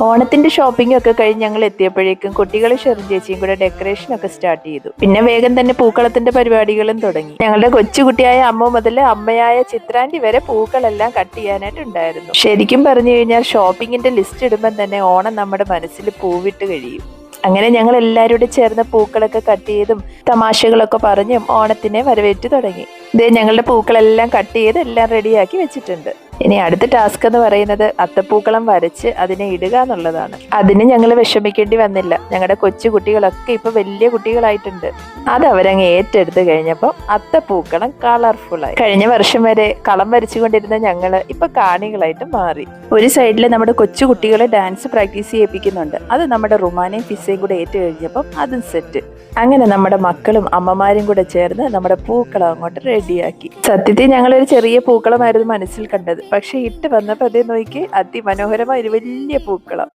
ഓണത്തിന്റെ ഷോപ്പിംഗ് ഒക്കെ കഴിഞ്ഞ് ഞങ്ങൾ എത്തിയപ്പോഴേക്കും കുട്ടികളും ഷെറിൻ ചേച്ചിയും കൂടെ ഡെക്കറേഷൻ ഒക്കെ സ്റ്റാർട്ട് ചെയ്തു. പിന്നെ വേഗം തന്നെ പൂക്കളത്തിന്റെ പരിപാടികളും തുടങ്ങി. ഞങ്ങളുടെ കൊച്ചുകുട്ടിയായ അമ്മ മുതൽ അമ്മയായ ചിത്രാന്റി വരെ പൂക്കളെല്ലാം കട്ട് ചെയ്യാനായിട്ടുണ്ടായിരുന്നു. ശരിക്കും പറഞ്ഞു കഴിഞ്ഞാൽ ഷോപ്പിങ്ങിന്റെ ലിസ്റ്റ് ഇടുമ്പോൾ തന്നെ ഓണം നമ്മുടെ മനസ്സിൽ പൂവിട്ട് കഴിയും. അങ്ങനെ ഞങ്ങൾ എല്ലാവരോടും ചേർന്ന് പൂക്കളൊക്കെ കട്ട് ചെയ്തും തമാശകളൊക്കെ പറഞ്ഞും ഓണത്തിനെ വരവേറ്റ് തുടങ്ങി. ഇത് ഞങ്ങളുടെ പൂക്കളെല്ലാം കട്ട് ചെയ്ത് എല്ലാം റെഡിയാക്കി വെച്ചിട്ടുണ്ട്. ഇനി അടുത്ത ടാസ്ക് എന്ന് പറയുന്നത് അത്തപ്പൂക്കളം വരച്ച് അതിനെ ഇടുക എന്നുള്ളതാണ്. അതിന് ഞങ്ങൾ വിഷമിക്കേണ്ടി വന്നില്ല. ഞങ്ങളുടെ കൊച്ചു കുട്ടികളൊക്കെ ഇപ്പൊ വലിയ കുട്ടികളായിട്ടുണ്ട്. അത് അവരങ്ങ് ഏറ്റെടുത്ത് കഴിഞ്ഞപ്പോൾ അത്തപ്പൂക്കളം കളർഫുള്ളായി. കഴിഞ്ഞ വർഷം വരെ കളം വരച്ചുകൊണ്ടിരുന്ന ഞങ്ങള് ഇപ്പൊ കാണികളായിട്ട് മാറി. ഒരു സൈഡിൽ നമ്മുടെ കൊച്ചു കുട്ടികളെ ഡാൻസ് പ്രാക്ടീസ് ചെയ്യിപ്പിക്കുന്നുണ്ട്. അത് നമ്മുടെ റുമാനയും ഫിസയും കൂടെ ഏറ്റു കഴിഞ്ഞപ്പം അതും സെറ്റ്. അങ്ങനെ നമ്മുടെ മക്കളും അമ്മമാരും കൂടെ ചേർന്ന് നമ്മുടെ പൂക്കളം അങ്ങോട്ട് റെഡിയാക്കി. സത്യത്തിൽ ഞങ്ങളൊരു ചെറിയ പൂക്കളമായിരുന്നു മനസ്സിൽ കണ്ടത്. പക്ഷെ ഇട്ട് വന്നപ്പോൾ അതേ നോക്കി അതിമനോഹരമായ ഒരു വലിയ പൂക്കളം.